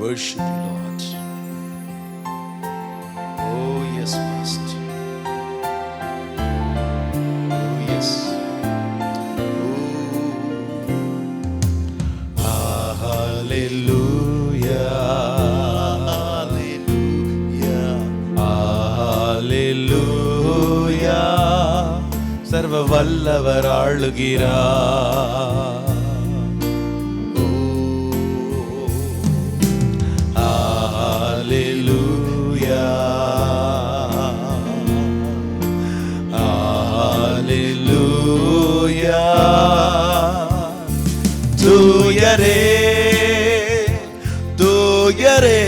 worship you, Lord. Oh yes, Master. Oh yes. Oh, hallelujah, hallelujah, hallelujah. சர்வ வல்லவர் ஆளுகிறார். தூயரே தூயரே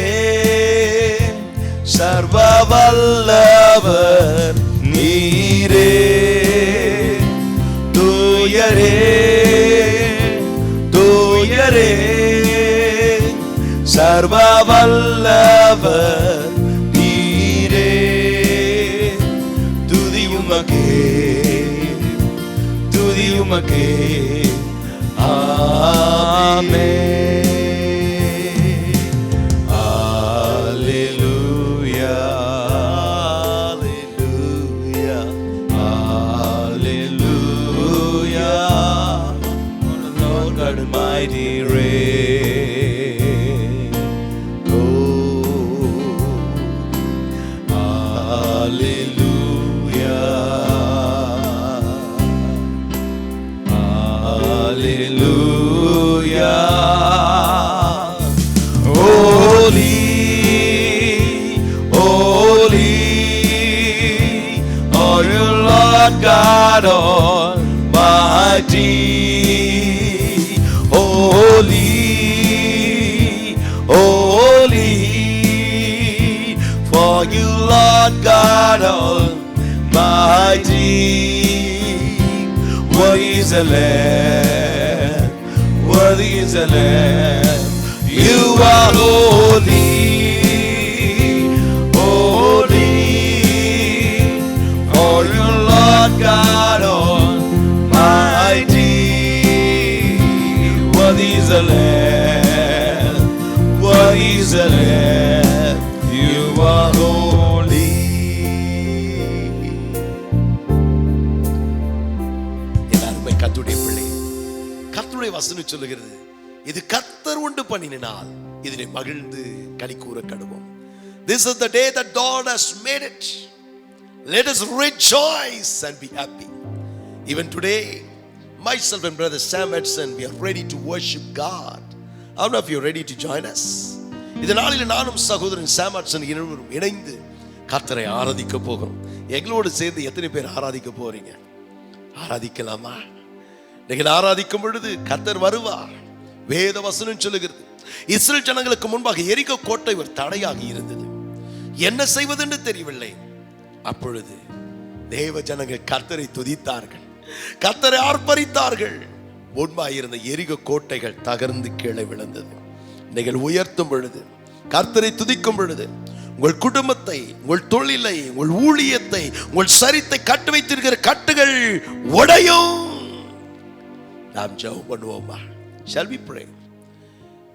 சர்வ வல்லவர் நீரே. தூயரே தூயரே சர்வ வல்லவர் நீரே. துதியுமகே துதியுமகே. Amen. Hallelujah. Hallelujah. Hallelujah. Lord God Almighty reign. Oh, hallelujah. Hallelujah. Holy, holy are you, Lord God Almighty. Holy, holy for you, Lord God Almighty. Worthy is the Lamb, worthy is the Lamb. You are holy, holy, for you, Lord God Almighty. Worthy is the Lamb, worthy is the Lamb. You are holy. எல்லாருமே கர்த்தருடைய பிள்ளை. கர்த்தருடைய வசனம் சொல்லுகிறது, இது கர்த்தர் உண்டு பண்ணினால் இதிலே மகிழ்ந்து களி கூற கடவோம். This is the day that God has made it. Let us rejoice and be happy. Even today, myself and brother Sam Edson, we are ready to worship God. How many of you are ready to join us? இந்த நாளில் நானும் சகோதரன் சாம் எட்சன் இருவரும் இணைந்து கர்த்தரை ஆராதிக்க போகிறோம். எங்களோடு சேர்ந்து எத்தனை பேர் ஆராதிக்க போறீங்க? ஆராதிக்கலாமா? நீங்கள் ஆராதிக்கும் பொழுது கர்த்தர் வருவார். வேத வசனம் சொல்லுகிறது, இஸ்ரவேல் ஜனங்களுக்கு முன்பாக எரிகோ கோட்டை ஒரு தடையாக இருந்தது. என்ன செய்வதென்று தெரியவில்லை. அப்பொழுது தேவ ஜனங்கள் கர்த்தரை துதித்தார்கள், கர்த்தரை ஆர்ப்பரித்தார்கள். முன்பாக இருந்த எரிகோ கோட்டைகள் தகர்ந்து கீழே விழுந்தது. நீங்கள் உயர்த்தும் பொழுது, கர்த்தரை துதிக்கும் பொழுது, உங்கள் குடும்பத்தை, உங்கள் தொழிலை, உங்கள் ஊழியத்தை, உங்கள் சரித்தை கட்டு வைத்திருக்கிற கட்டுகள் உடையும். நாம் ஜெபம் பண்ணுவோமா? Shall we pray?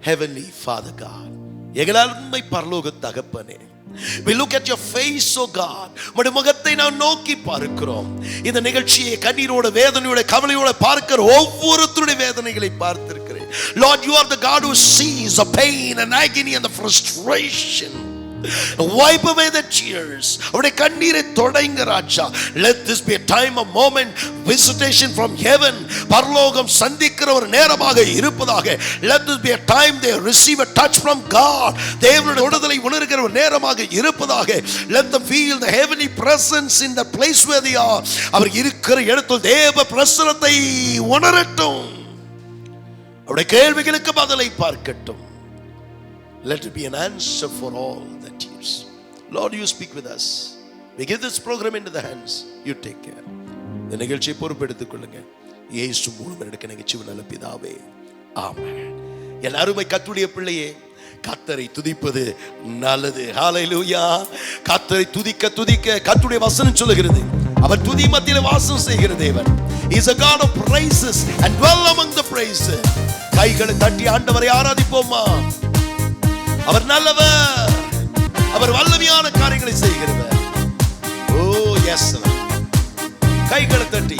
Heavenly Father God, எங்களால் உம்மை பரலோக தகப்பனே, we look at your face, oh God. உம்முடைய முகத்தை நாம் நோக்கி பார்க்கிறோம். இந்த நிகழ்ச்சியை கண்ணீரோட, வேதனையோட, கவலையோட பார்க்கிற ஒவ்வொருத்தருடைய வேதனைகளை பார்த்திருக்கிறேன். Lord, you are the God who sees the pain and agony and the frustration. Wipe away the tears. அவருடைய கண்ணீரை தொடங்க ராஜா. Let this be a time, a moment, visitation from heaven. பரலோகம் சந்திக்கிற ஒரு நேரமாக இருப்பதாக. Let this be a time they receive a touch from God. தேவனுடைய உணர்தலை உணர்கிற ஒரு நேரமாக இருப்பதாக. Let them feel the heavenly presence in the place where they are. அவர் இருக்கிற இடத்தில் தேவ பிரசன்னத்தை உணரட்டும். அவருடைய கேள்விகளுக்கு பதிலை பார்க்கட்டும். Let it be an answer for all the tears. Lord, you speak with us. We give this program into the hands. You take care. இந்த நிகழ்ச்சியை பொறுப்பெடுத்துக் கொள்ளுங்க. இயேசு மூலம் எடுக்க நிகழ்ச்சி நல்ல பிதாவே, ஆமென். எல்லாருமே கர்த்தருடைய பிள்ளையே, கர்த்தரை துதிப்பது நல்லது. ஹalleluya. கர்த்தரை துதிக்க துதிக்க கர்த்தருடைய வசனம் சொல்லுகிறது, அவர் துதி மத்தியிலே வாசம் செய்கிற தேவன். He is a God of praises and dwell among the praises. கைகளை தட்டி ஆண்டவரை ஆராதிப்போமா? அவர் நல்லவர், அவர் வல்லமையான காரியங்களை செய்கிறவர். ஓ எஸ், கைகளை தட்டி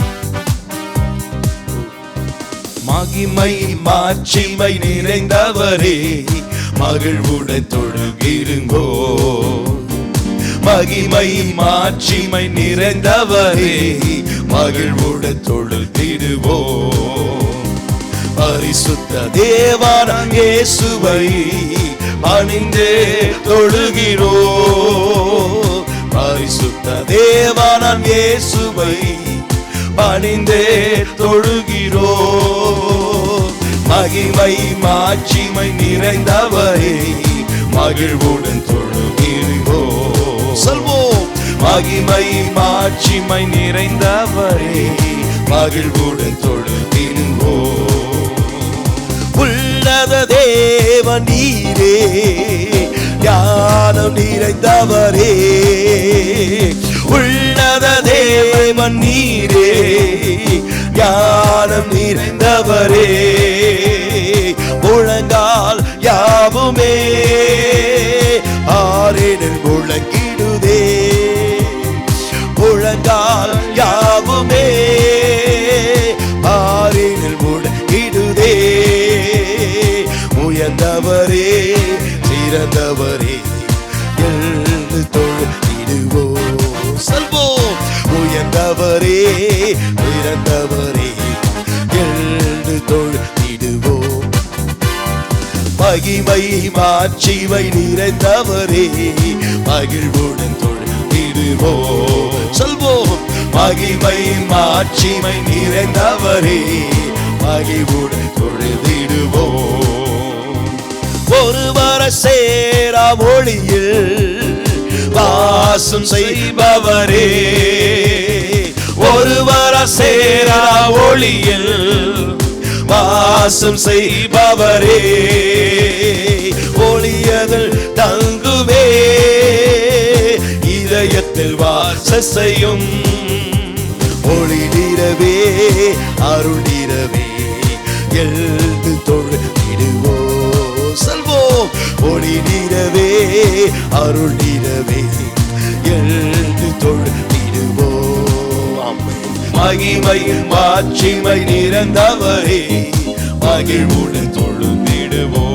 மகிமை மாட்சிமை நிறைந்தவரே மகிழ்வுடன் தொழுகிருங்கோ. மகிமை மாட்சிமை நிறைந்தவரே மகிழ்வுடன் தொழுதிடுவோ. பரிசுத்த தேவனாம் இயேசுவை பணிந்தே தொழுகிறோ. பரிசுத்த தேவனாம் இயேசுவை பணிந்தே தொழுகிறோ. மகிமை மாட்சிமை நிறைந்தவரே மகிழ்வுடன் தொழுகிறோ. சொல்வோம், மகிமை மாட்சிமை நிறைந்தவரே மகிழ்வுடன் தொழுகிறோ. உள்ளத தேவன் நீரே ஞானம் நிறைந்தவரே. உள்ளத தேவன் நீரே ஞானம் நிறைந்தவரே. முழங்கால் யாவுமே ஆரேனில் முழங்கிடுதே. முழங்கால் யாவுமே ஆரேனில் முழங்கிடுதே. உயர்ந்தவரே சிறந்தவரே எழுந்து தொழுதிடுவோ. சொல்வோம், உயர்ந்தவரே சிறந்தவரே எழுந்து தொழுதிடுவோ. மகிமை மாட்சிமை நிறைந்தவரே மகிழ்வுடன் தொழுதிடுவோ. சொல்வோம், மகிமை மாட்சிமை நிறைந்தவரே மகிழ்வுடன் தொழுதிடுவோ. ஒருவர சேரா ஒளியில் வாசம் செய்பவரே. ஒருவர சேரா ஒளியில் வாசம் செய்பவரே. ஒளியதில் தங்குவே இதயத்தில் வாச செய்யும். ஒளி நிறவே அருள் நிறவே எழுந்து தொழுதிடுவோ. சொல்வோம், ஒளி நிறவே அருள் நிறவே எழுந்து தொழுதிடுவோ. மகிமை மாட்சிமை நிறைந்தவரே மகிழ்வுடன் தொழுதிடுவோ.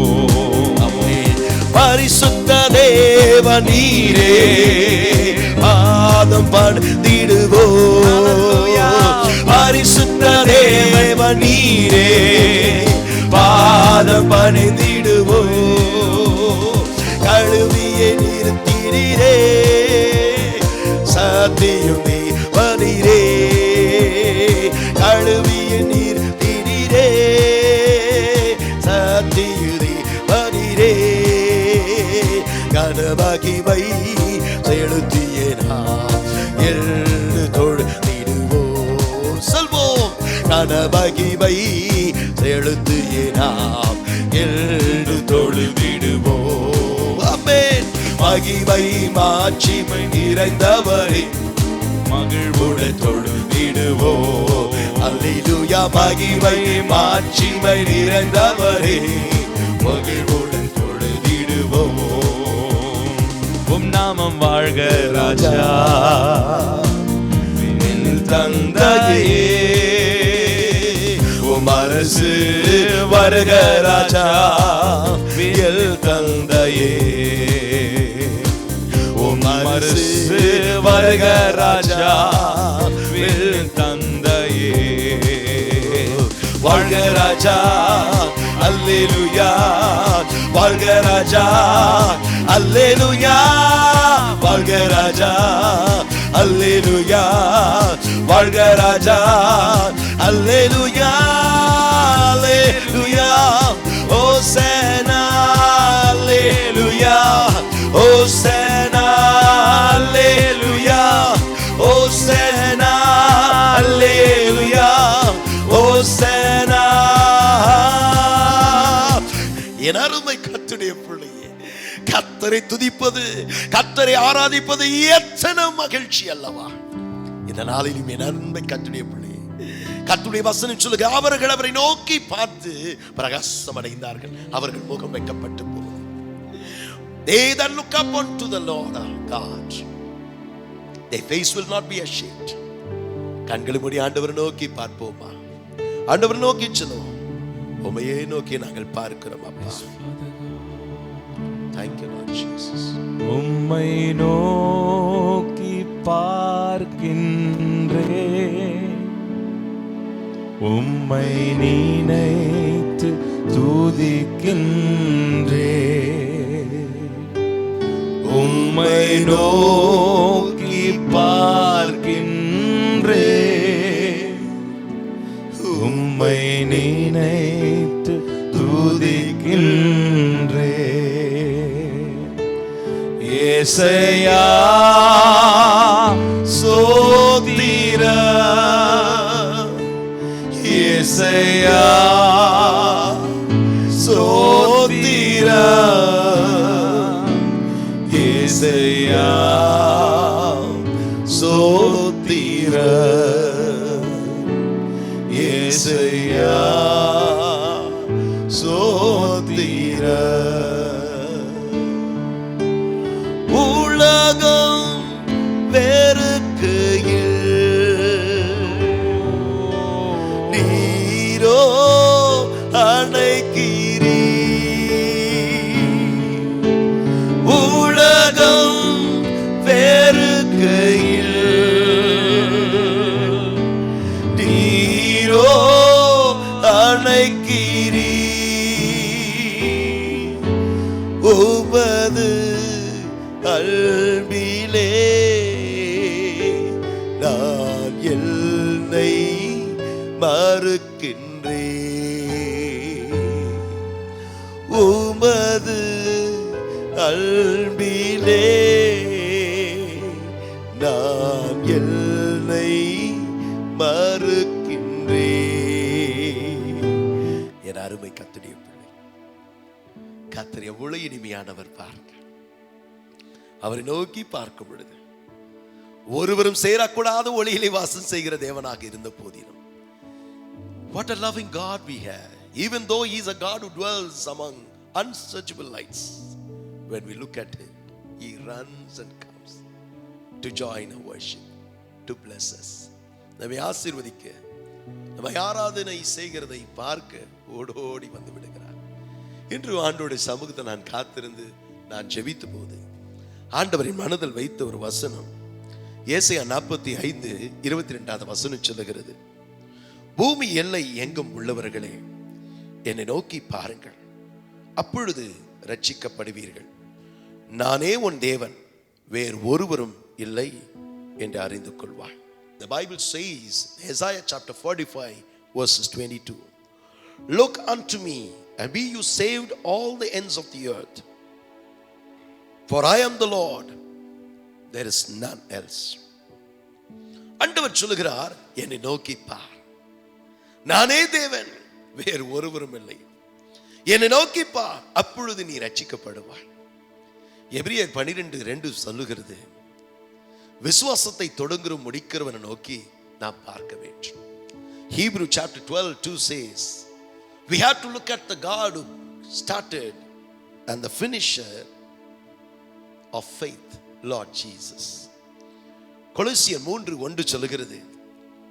பரிசுத்த தேவன் நீரே பாதம் பணிந்திடுவோ. பரிசுத்த தேவன் நீரே பாதம் பணிந்திடுவோ. கழுவியை நிறுத்தினீரே சத்தியம் தேவனீரே. கழுவியை நிறுத்தினீரே சத்தியம் தேவனீரே. கனமகிமை செலுத்திய நாம் எழுந்து தொழுதிடுவோ. சொல்வோம், கனமகிமை செலுத்திய நாம் எழுந்து தொழுதிடுவோ. ஆமென். மகிமை மாட்சிமை நிறைந்தவரே மகிழ்வுடன் தொழுதிடுவோ. அல்லேலூயா. மகிமை மாட்சிமை நிறைந்தவரே மகிழ்வுடன் தொழுதிடுவோ. உம் நாமம் வாழ்க ராஜா என் தந்தையே. உம் அரசு வருக ராஜா எல் தந்தையே. உம் அரசு வருக ராஜா எல் தந்தையே. வாழ்க ராஜா அல்லேலூயா. வாழ்க ராஜா அல்லேலூயா. வாழ்க ராஜா அல்லேலூயா. வாழ்க ராஜா அல்லேலூயா. அல்லேலூயா. ஹோசன்னா அல்லேலூயா. ஹோசன்னா அல்லேலூயா. ஹோசன்னா அல்லேலூயா. ஹோசன்னா. என் அருமை கர்த்தருடைய பிள்ளையே, கர்த்தரை துதிப்பது கர்த்தரை ஆராதிப்பது எத்தனை மகிழ்ச்சி அல்லவா. இந்த நாளிலும் என் அருமை கர்த்தருடைய பிள்ளையே, கர்த்தருடைய வசனம் சொல்லுங்க, அவர்கள் அவரை நோக்கி பார்த்து பிரகாசம் அடைந்தார்கள், அவர்கள் முகம் வைக்கப்பட்டு போகுது. They that look up unto the Lord our God, their face will not be ashamed. கண்களை மூடி ஆண்டவரை நோக்கி பார்ப்போமா? ஆண்டவரை நோக்கி சொல்லுவோம், உம்மையே நோக்கி நாங்கள் பார்க்கிறோம் அப்பா. Thank you Lord Jesus. உம்மை நோக்கி பார்க்கின்றேன், உம்மை நினைத்து துதிக்கின்றேன், உம்மை நோக்கி பார்க்கின்றேன், உம்மை நினைத்து துதிக்கின்றேன். ஏசையா ஸ்தோத்திரம், ஏசையா ஸ்தோத்திரம், ஏசையா ஸ்தோத்திரம், ஏசையா ஸ்தோத்திரம். உலகம் வெறுக்கையில் நீரோ அணைக்கிறீ, உலகம் வெறுக்கையில் நீரோ அணைக்கிறீ, உமது அன்பிலே நான் என்னை மறுக்கின்றேன், உமது அன்பிலே நான் என்னை மறுக்கின்றேன். என் அருமை கர்த்தருடைய பிள்ளை, கர்த்தர் எவ்வளவு இனிமையானவர் பாருங்க. அவரை நோக்கி பார்க்கும் பொழுது ஒருவரும் சேரக்கூடாத ஒளியிலே வாசம் செய்கிற தேவனாக இருந்த போதிலும், what a loving God we have, even though he is a God who dwells among unsearchable lights. When we look at him, he runs and comes to join our worship, to bless us. நம்மை ஆசீர்வதிக்க, நம்மை ஆராதனை செய்கிறதை பார்க்க ஓடோடி வந்து விடுகிறார். இன்று ஆண்டோடைய சமூகத்தை நான் காத்திருந்து நான் ஜெபித்த போது ஆண்டவரின் மனதில் வைத்த ஒரு வசனம் ஏசாயா 45:22 வசனம் சொல்லுகிறது, பூமி எல்லை எங்கும் உள்ளவர்களே என்னை நோக்கி பாருங்கள், அப்பொழுது ரட்சிக்கப்படுவீர்கள், நானே உன் தேவன், வேறு ஒருவரும் இல்லை என்று அறிந்து கொள்வாய். The Bible says, Isaiah chapter 45 verses 22, look unto me and be you saved all the ends of the earth, for I am the Lord, there is none else. ஆண்டவர் சொல்லுகிறார், என்னை நோக்கி பார், நானே தேவன், வேறு ஒருவரும் இல்லை, என்னை நோக்கி பார், அப்பொழுது நீ ரட்சிக்கப்படுவாய். எபிரியர் 12:2 சொல்லுகிறது, விசுவாசத்தை தொடங்குற முடிக்கிறவனை நோக்கி நாம் பார்க்க வேண்டும். Hebrew chapter 12:2 says, we have to look at the God who started and the finisher of faith, Lord Jesus. கொலோசியர் 3:1 சொல்லுகிறது,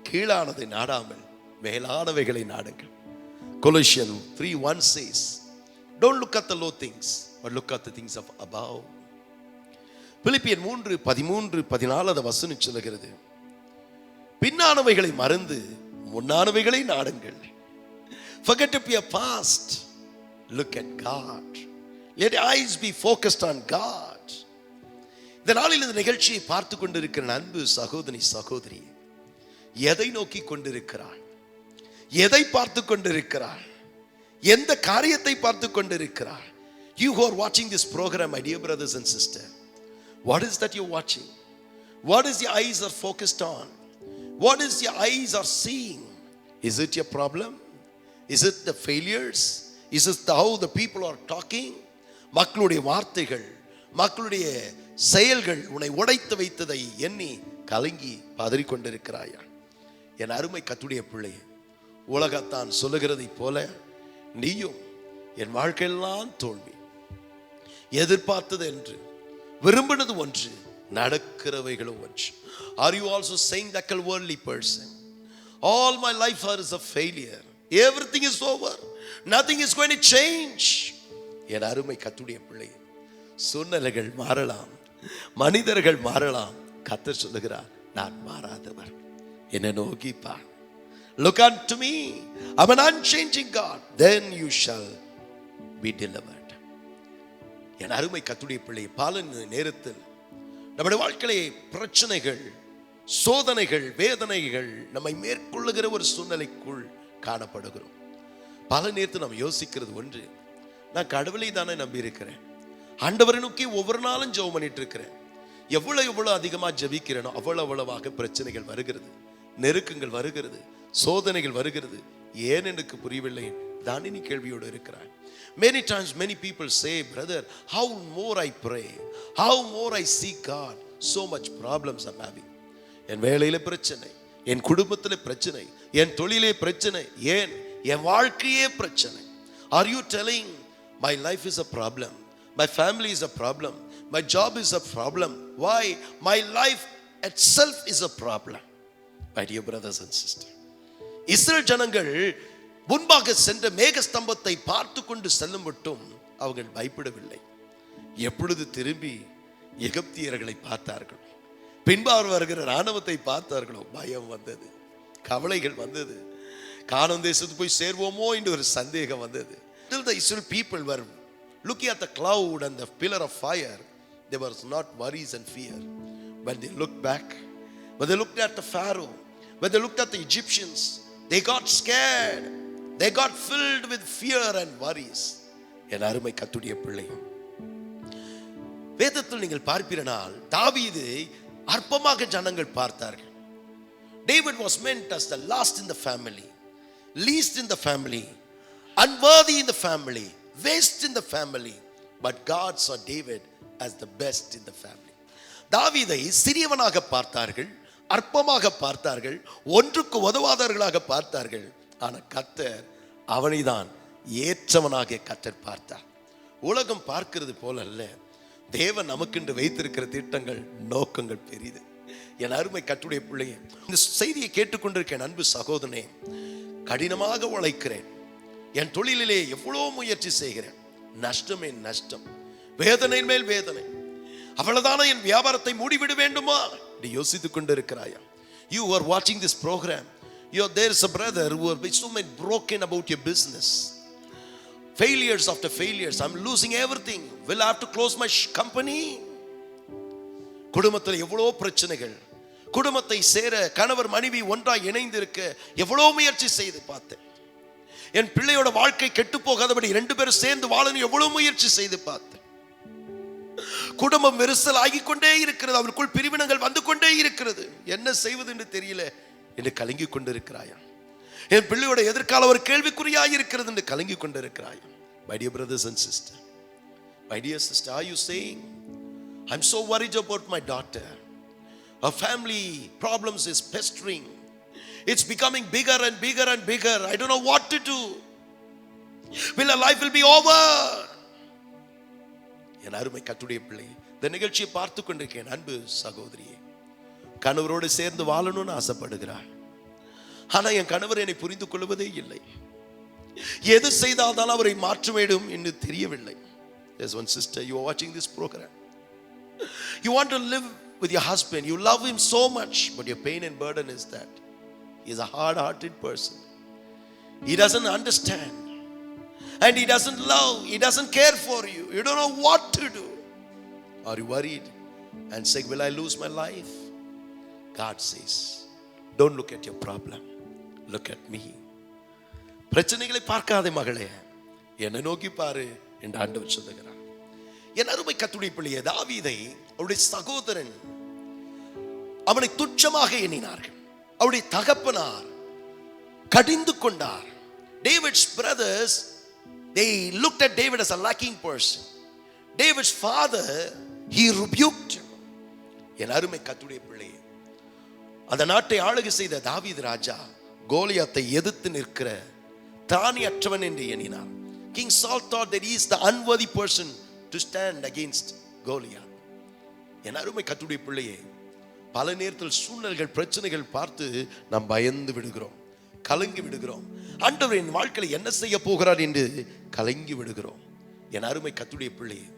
கீழானதை நாடாமல் மேலானவைகளை நாடுங்கள். Colossians 3:1 says, don't look at the low things, but look at the things of above. பிலிப்பியர் 3:13-14 வசனம் சொல்லுகிறது, பின்னானவைகளை மறந்து முன்னானவைகளை நாடுங்கள். Forget up your past, look at God. Let your eyes be focused on God. இந்த நாளில் இந்த நிகழ்ச்சியை பார்த்து கொண்டிருக்கிற அன்பு சகோதரி சகோதரி, எதை நோக்கி கொண்டிருக்கிறாள்? எதை பார்த்து கொண்டிருக்கிறாள்? எந்த காரியத்தை பார்த்து கொண்டிருக்கிறாள்? You who are watching this program, my dear brothers and sisters, what is that you're watching? What is your eyes are focused on? What is your eyes are seeing? Is it your problem? Is it the failures? Is it how the people are talking? மக்களுடைய வார்த்தைகள், மக்களுடைய செயல்கள் உன்னை உடைத்து வைத்ததை எண்ணி கலங்கி பதறிக்கொண்டிருக்கிறாயா? என் அருமை கர்த்தருடைய பிள்ளை, உலகத்தான் சொல்லுகிறதை போல நீயும் என் வாழ்க்கையெல்லாம் தோல்வி, எதிர்பார்த்தது என்று, விரும்பினது ஒன்று, நடக்கிறவைகளும் ஒன்று. Are you also saying like a worldly person? All my life is a failure. Everything is over. Nothing is going to change. என் அருமை கர்த்தருடைய பிள்ளை, சூழ்நிலைகள் மாறலாம், மனிதர்கள் மாறலாம். கர்த்தர் சொல்லுகிறார், நான் மாறாதவர். என்னை நோக்கி பார். Look unto me. I'm an unchanging God. Then you shall be delivered. என் அருமை கர்த்தருடைய பிள்ளை, பல நேரத்தில் நம்முடைய வாழ்க்கையிலே பிரச்சனைகள், சோதனைகள், வேதனைகள் நம்மை மேற்கொள்ளுகிற ஒரு சூழ்நிலைக்குள் காணப்படுகிறோம். பல நேரத்தில் நாம் யோசிக்கிறது ஒன்று, நான் கடவுளை தானே நம்பி இருக்கிறேன், ஆண்டவரை நோக்கி ஒவ்வொரு நாளும் ஜெபம் பண்ணிட்டு இருக்கிறேன். எவ்வளவு அதிகமாக ஜெபிக்கிறேனோ அவ்வளவாக பிரச்சனைகள் வருகிறது, நெருக்கங்கள் வருகிறது, சோதனைகள் வருகிறது. ஏன் எனக்கு புரியவில்லை தான் நீ கேள்வியோடு இருக்கிறாய். Many times many people say, brother, how more I pray, how more I seek God, so much problems I'm having. என் வேலையில பிரச்சனை, என் குடும்பத்திலே பிரச்சனை, என் தொழிலே பிரச்சனை, ஏன் என் வாழ்க்கையே பிரச்சனை. Are you telling my life is a problem, my family is a problem, my job is a problem? Why? My life itself is a problem. My dear brothers and sisters, Israel ஜனங்கள் முன்பாக சென்ற மேகஸ்தம்பத்தை பார்த்து கொண்டு செல்லும் மட்டும் அவர்கள் பயப்படவில்லை. எப்பொழுது திரும்பி எகிப்தியர்களை பார்த்தார்கள், பின்பார் வருகிற ராணுவத்தை பார்த்தார்களோ பயம் வந்தது, கவலைகள் வந்தது. கானான் தேசத்துக்கு போய் சேர்வோமோ என்று ஒரு சந்தேகம் வந்தது. Till the Israel people were looking at the cloud and the pillar of fire, there was not worries and fear. When they looked back, when they looked at the Pharaoh, when they looked at the Egyptians, they got scared. They got filled with fear and worries. என் அருமை கர்த்தருடைய பிள்ளை, வேதத்தில் நீங்கள் பார்ப்பீரானால் தாவீதை அற்பமாக ஜனங்கள் பார்த்தார்கள். David was meant as the last in the family, least in the family, unworthy in the family, waste in the family. But God saw David as the best in the family. தாவீதை சிறியவனாக பார்த்தார்கள், அற்பமாக பார்த்தார்கள், ஒன்றுக்கு உதவாதவர்களாக பார்த்தார்கள். ஆனால் கர்த்தர் அவனைதான் ஏற்றவனாக கர்த்தர் பார்த்தார். உலகம் பார்க்கிறது போல அல்ல, தேவன் நமக்கென்று வைத்திருக்கிற திட்டங்கள், நோக்கங்கள் பெரிது. என் அருமை கர்த்தருடைய பிள்ளையே, இந்த செய்தியை கேட்டுக்கொண்டிருக்கேன் அன்பு சகோதரனே, கடினமாக உழைக்கிறேன், என் தொழிலிலே எவ்வளோ முயற்சி செய்கிறேன், நஷ்டமே நஷ்டம், வேதனை மேல் வேதனை, அவ்வளவுதான என் வியாபாரத்தை மூடிவிட வேண்டுமா என்று யோசித்துக் கொண்டிருக்கிறாயா? You are watching this program, there is a brother who are so much broken about your business, failures after failures. I'm losing everything, will I have to close my company? குடும்பத்தில் எவ்வளோ பிரச்சனைகள், குடும்பத்தை சேர கணவர் மனைவி ஒன்றாய் இணைந்து இருக்க எவ்வளோ முயற்சி செய்து பார்த்தேன். என் பிள்ளையோட வாழ்க்கை கெட்டு போகாதபடி ரெண்டு பேரும் சேர்ந்து வாழணும் எவ்வளவு முயற்சி செய்து பார்த்தேன். குடும்பம் விரிசல் ஆகிக்கொண்டே இருக்கிறது, அவருக்குள் பிரிவினங்கள் வந்து கொண்டே இருக்கிறது. என்ன செய்வது என்று தெரியல என்று கலங்கி கொண்டிருக்கிறாயா? என் பிள்ளையோட எதிர்காலம் ஒரு கேள்விக்குறியாக இருக்கிறது என்று கலங்கி கொண்டிருக்கிறாயா? My dear brothers and sisters, my dear sister, are you saying, I'm so worried about my daughter, her family problems is pestering, it's becoming bigger and bigger and bigger, I don't know what to do, will her life will be over? என் அருமை கர்த்தருடைய பிள்ளை, இந்த நிகழ்ச்சியை பார்த்து கொண்டிருக்கேன் அன்பு சகோதரியே, கணவரோடு சேர்ந்து வாழணும்னு ஆசைப்படுகிறாள். ஆனா என் கணவர் என்னை புரிந்து கொள்வதே இல்லை, எது செய்தால்தான் அவரை மாற்ற வேண்டும் என்று தெரியவில்லை. There's one sister, you are watching this program, you want to live with your husband, you love him so much, but your pain and burden is that he is a hard-hearted person, he doesn't understand, and he doesn't love, he doesn't care for you, you don't know what to do. Are you worried and saying, will I lose my life? God says, don't look at your problem, look at me. பிரச்சனைகளை பார்க்காதே மகளே, என்னை நோக்கி பாரு என்று ஆண்டவர் சொல்லுகிறார். என் அருமை கர்த்தருடைய பிள்ளையே, தாவீதை அவருடைய சகோதரன் அவனை துச்சமாக எண்ணினார்கள், அவருடைய தகப்பனார் கடிந்து கொண்டார். David's brothers, they looked at David as a lacking person. David's father, he rebuked him. என் அருமை கர்த்தருடைய பிள்ளையே, அந்த நாட்டை ஆளுகை செய்த தாவீது ராஜா கோலியாத்தை எதிர்த்து நிற்கிற திராணி அற்றவன் என்று எண்ணினார். King Saul thought that he is the unworthy person to stand against Goliath. என் அருமை கர்த்தருடைய பிள்ளையே, பல நேரத்தில் சூழ்நிலைகள், பிரச்சனைகள் பார்த்து நாம் பயந்து விடுகிறோம், கலங்கி விடுகிறோம். ஆண்டவர் என் வாழ்க்கையில் என்ன செய்ய போகிறார் என்று கலங்கி விடுகிறோம். என் அருமை கர்த்தருடைய பிள்ளையே,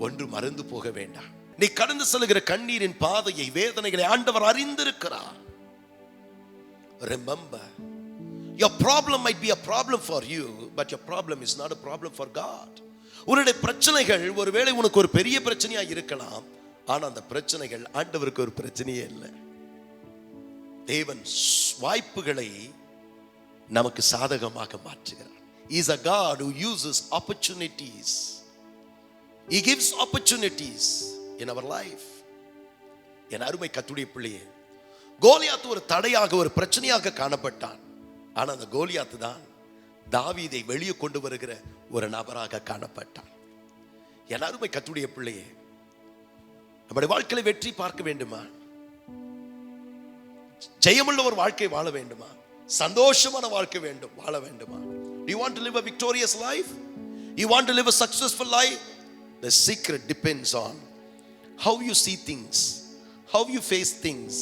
ஒன்று மறந்து போக வேண்டாம். நீ கடந்து செல்கிற கண்ணீரின் பாதையை, வேதனைகளை ஆண்டவர் அறிந்திருக்கிறார். Remember, your problem might be a problem for you, but your problem is not a problem for God. உன்னுடைய பிரச்சனைகள் ஒருவேளை உனக்கு ஒரு பெரிய பிரச்சனையா இருக்கலாம், ஆனா அந்த பிரச்சனைகள் ஆண்டவருக்கு ஒரு பிரச்சனையே இல்லை. தேவன் வாய்ப்புகளை நமக்கு சாதகமாக மாற்றுகிறார். He is a God who uses opportunities. He gives opportunities in our life. என் அருமை கர்த்தருடைய பிள்ளையே, கோலியாத் ஒரு தடையாக, ஒரு பிரச்சனையாக காணப்பட்டான். ஆனா அந்த கோலியாத் தான் தாவீதை வெளியே கொண்டு வருகிற ஒரு நபராக காணப்பட்டான். என் அருமை கர்த்தருடைய பிள்ளையே, நம்முடைய வாழ்க்கையில வெற்றி பார்க்க வேண்டுமா? ஜெயமுள்ள ஒரு வாழ்க்கை வாழ வேண்டுமா? சந்தோஷமான வாழ்க்கை வேண்டும், வாழ வேண்டுமா? Do you want to live a victorious life? You want to live a successful life? The secret depends on how you see things, how you face things,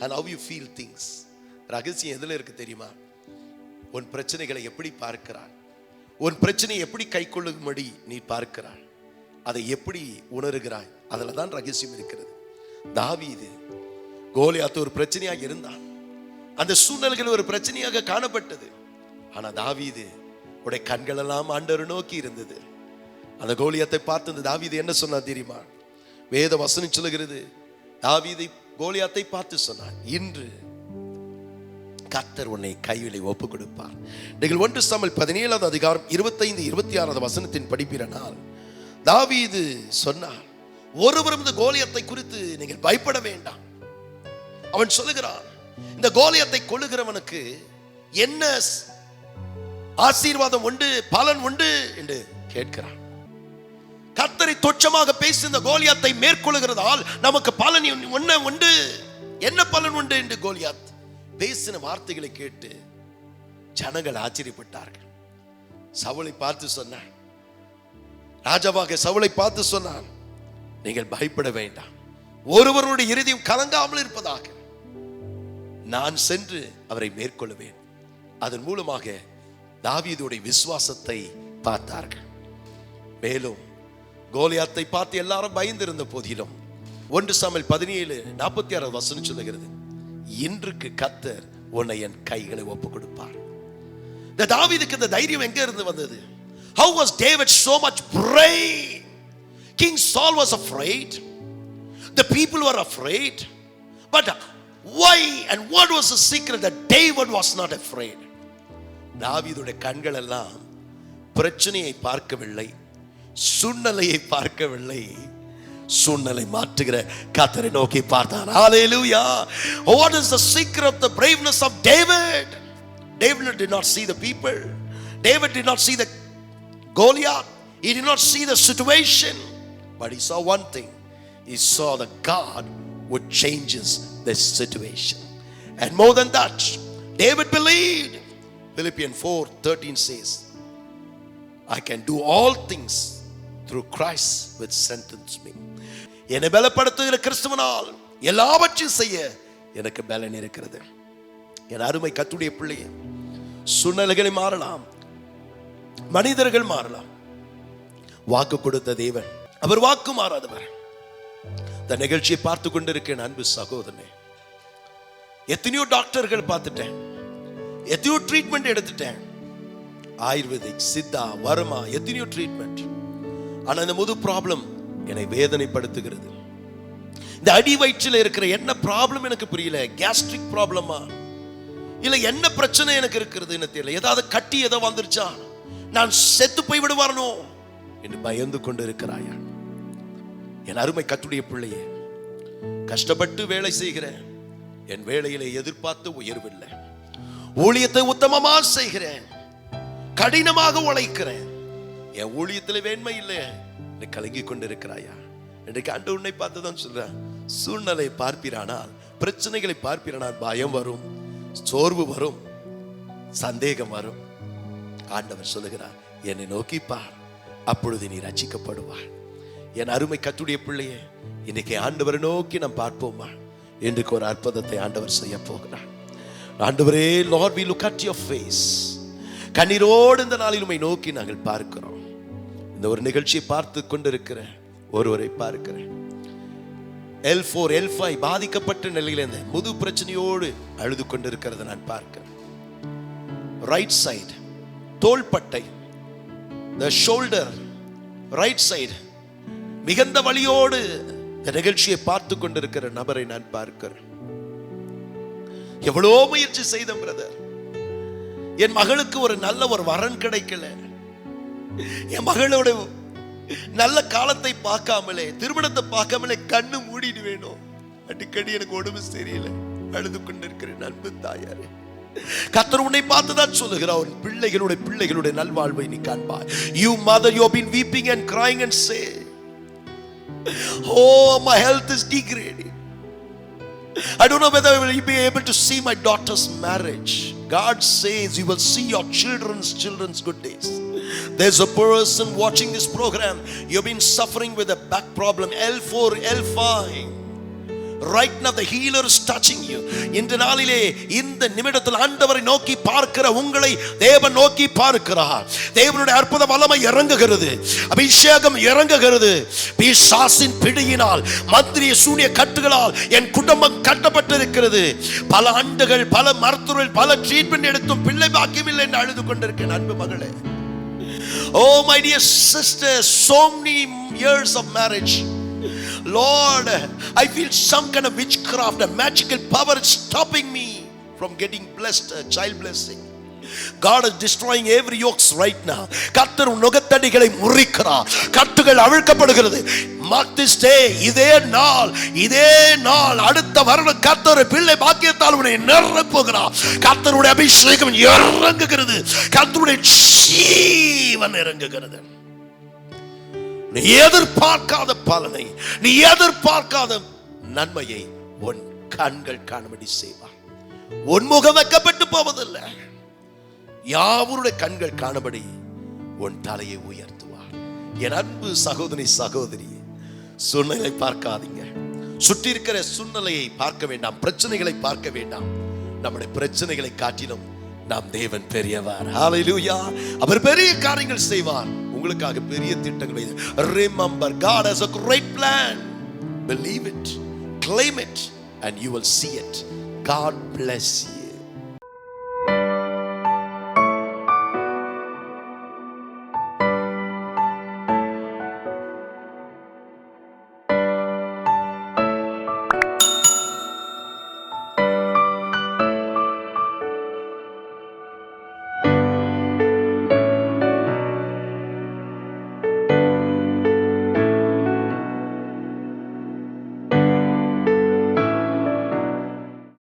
and how you feel things. ரகசியம் எதுல இருக்கு தெரியுமா? உன் பிரச்சனைகளை எப்படி பார்க்கிறாய், உன் பிரச்சனையை எப்படி கை கொள்ளும்படி நீ பார்க்கிறாய், அதை எப்படி உணர்கிறாய், அதுல தான் ரகசியம் இருக்கிறது. தாவீது கோலியாத் ஒரு பிரச்சனையாக இருந்தான், அந்த சூழ்நிலைகள் ஒரு பிரச்சனையாக காணப்பட்டது. ஆனா தாவீது உடைய கண்கள் எல்லாம் ஆண்டவரை நோக்கி இருந்தது. அந்த கோலியாத்தை பார்த்து அந்த தாவீது என்ன சொன்னா தெரியுமா? வேத வசனம் சொல்லுகிறது, தாவீதை கோலியாத்தை பார்த்து சொன்னார், இன்று கர்த்தர் உன்னை கையிலே ஒப்பு கொடுப்பார். நீங்கள் 1 சாமுவேல் 17 அதிகாரம் 25, 26 வசனத்தின் படிப்பினால் தாவீது சொன்னார், ஒருவரும் இந்த கோலியாத்தை குறித்து நீங்கள் பயப்பட வேண்டாம். அவன் சொல்லுகிறான், இந்த கோலியாத்தை கொல்லுகிறவனுக்கு என்ன ஆசீர்வாதம் உண்டு, பலன் உண்டு என்று கேட்கிறான். கர்த்தரை துச்சமாக பேசி இந்த கோலியாத்தை மேற்கொள்ளுகிறதால் நமக்கு பலன் என்ன உண்டு, என்ன பலன் உண்டு என்று கோலியாத் பேசின வார்த்தைகளை கேட்டு ஜனங்கள் ஆச்சரியப்பட்டார்கள். சவுலை பார்த்து சொன்னான், ராஜாவாக சவுலை பார்த்து சொன்னான், நீங்கள் பயப்பட வேண்டாம், ஒருவருடைய இருதயம் கலங்காமல் இருப்பதாக நான் சென்று அவரை மேற்கொள்ளுவேன். அதன் மூலமாக தாவீதுடைய விசுவாசத்தை பார்த்தார்கள். மேலும் கோலியாத்தை பார்த்து எல்லாரும் பயந்திருந்த போதிலும் 1 சாமுவேல் 17:46 வசனம் சொல்லுகிறது, இன்றுக்கு கர்த்தர் உன்னை என் கைகளை ஒப்பு கொடுப்பார். இந்த தாவீதுக்கு இந்த தைரியம் எங்க இருந்து வந்தது? How was David so much brave? King Saul was afraid, the people were afraid, but why and what was the secret that David was not afraid? தாவீதுடைய கண்கள் எல்லாம் பிரச்சனையை பார்க்கவில்லை, சூழ்நிலையை பார்க்கவில்லை, சூழ்நிலை மாற்றுகிற கர்த்தரை நோக்கி பார்த்தான். ஹalleluya. What is the secret of the braveness of David? David did not see the people, David did not see the Goliath, he did not see the situation, but he saw one thing. He saw the God who changes the situation. And more than that, David believed. Philippians 4:13 says, I can do all things through Christ which strengthens me. என்னை பலப்படுத்துகிற கிறிஸ்துவினால் எல்லாவற்றையும் செய்ய எனக்கு பலன் இருக்கிறது. என் அருமை கர்த்தருடைய பிள்ளையே, சூழ்நிலைகள் மாறலாம், மனிதர்கள் மாறலாம், வாக்கு கொடுத்த தேவன் அவர் வாக்கு மாறாதவர். இந்த நிகழ்ச்சியை பார்த்து கொண்டிருக்கேன் அன்பு சகோதரனே, எத்தனையோ டாக்டர்கள் பார்த்துட்டேன், எத்தனையோ ட்ரீட்மெண்ட் எடுத்துட்டேன், ஆயுர்வேதிக், சித்தா, வர்மா, எத்தனையோ ட்ரீட்மெண்ட். ஆனா இந்த முது ப்ராப்ளம் என்னை வேதனைப்படுத்துகிறது. இந்த அடி வயிற்றில் இருக்கிற என்ன ப்ராப்ளம் எனக்கு புரியல. கேஸ்ட்ரிக் ப்ராப்ளமா, இல்ல என்ன பிரச்சனை எனக்கு இருக்கிறதுன்னு தெரியல. ஏதாவது கட்டி ஏதோ வந்துருச்சா, நான் செத்து போய் விடுவாரனோ என்று பயந்து கொண்டு இருக்கிறாயா? என் அருமை கர்த்தருடைய பிள்ளையே, கஷ்டப்பட்டு வேலை செய்கிறேன், என் வேலையிலே எதிர்பார்த்து உயர்வில்லை, ஊழியத்தை உத்தமமா செய்கிறேன், கடினமாக உழைக்கிறேன், என் ஊழியத்தில் வேண்மை இல்லை என்று கலங்கி கொண்டிருக்கிறாயா? இன்றைக்கு ஆண்டவர் உன்னை பார்த்து தான் சொல்றேன், சூழ்நிலை பார்ப்பீரானால், பிரச்சனைகளை பார்ப்பீரானால் பயம் வரும், சோர்வு வரும், சந்தேகம் வரும். ஆண்டவர் சொல்லுகிறார், என்னை நோக்கி பார், அப்பொழுது நீ ரட்சிக்கப்படுவாய். என் அருமை கர்த்தருடைய பிள்ளையே, இன்னைக்கு ஆண்டவரை நோக்கி நாம் பார்ப்போமா? இன்றைக்கு ஒரு அற்புதத்தை ஆண்டவர் செய்ய போகிறார். ஆண்டவரே, Lord, we look at your face. கண்ணீரோடு இந்த நாளில் உம்மை நோக்கி நாங்கள் பார்க்கிறோம். இந்த ஒரு நிகழ்ச்சியை பார்த்து கொண்டிருக்கிற ஒருவரை பார்க்கிறேன். L4 L5 பாதிக்கப்பட்ட நிலையில் இந்த முது பிரச்சனையோடு அழுது கொண்டிருக்கிறத நான் பார்க்கிறேன். ரைட் சைடு தோள்பட்டை, the shoulder, ரைட் சைடு மிகுந்த வலியோடு இந்த நிகழ்ச்சியை பார்த்து கொண்டிருக்கிற நபரை நான் பார்க்கிறேன். எவ்வளோ முயற்சி செய்த பிரதர், என் மகளுக்கு ஒரு நல்ல ஒரு வரன் கிடைக்கல, என் மகளோட நல்ல காலத்தை பார்க்காமலே, திருமணத்தை பார்க்காமலே கண்ணு மூடிடு வேணும், அடிக்கடி எனக்கு உடம்பு சரியில்லை, அழுது கொண்டிருக்கிறேன். அன்பு தாயாரே, கர்த்தர் உன்னை பார்த்துதான் சொல்லுகிறார், உன் பிள்ளைகளுடைய நல்வாழ்வை நீ காண்பாய். You mother, you have been weeping and crying and say, oh, my health is degrading. I don't know whether I will be able to see my daughter's marriage. God says you will see your children's good days. There's a person watching this program, you've been suffering with a back problem, L4 L5. Right now the healer is touching you. இந்த நாளிலே, இந்த நிமிடத்தில் ஆண்டவரை நோக்கி பார்க்கிற உங்களை தேவன் நோக்கி பார்க்கிறார். தேவனுடைய அற்புத வல்லமை இறங்குகிறது, அபிஷேகம் இறங்குகிறது. பிசாசின் பிடியினால், மந்திரிய சூனிய கட்டுகளால் என் குடும்பம் கட்டப்பட்டிருக்கிறது. பல ஆண்டுகள், பல மருத்துவர்கள், பல ட்ரீட்மெண்ட் எடுத்தும் பிள்ளை பாக்கியமில்லை என்று அழுது கொண்டிருக்கேன். அன்பு மகளே, oh my dear sister, so many years of marriage, Lord, I feel some kind of witchcraft, a magical power is stopping me from getting blessed, a child blessing. God is destroying every yokes right now. கர்த்தர் நுகத்தடிகளை முறிக்கிறார், கட்டுகள் அவிழ்க்கப்படுகிறது. Mark this day, இதே நாள் அடுத்த வருடம் கர்த்தர் பிள்ளை பாக்கியத்தால் உன்னை நிரப்புகிறார். கர்த்தருடைய அபிஷேகம் இறங்குகிறது, கர்த்தருடைய ஜீவன் இறங்குகிறது. நீ எதிர்பார்க்காத பலனை, நீ எதிர்பார்க்காத நன்மையை உன் கண்கள் காணும்படி செய்வார். உன் முகம் வைக்கப்பட்டு போவதில்லை, யாவருடைய கண்கள் காணும்படி உன் தலையை உயர்த்துவார். என் அன்பு சகோதரி, சூழ்நிலை பார்க்காதீங்க. சுற்றி இருக்கிற சூழ்நிலையை பார்க்க வேண்டாம், பிரச்சனைகளை பார்க்க வேண்டாம். நம்முடைய பிரச்சனைகளை காட்டிலும் நாம் தேவன் பெரியவர். ஹalleluya. அவர் பெரிய காரியங்கள் செய்வார், உங்களுக்காக பெரிய திட்டங்களை. Remember, God has a great plan. Believe it, claim it, and you will see it. God bless you.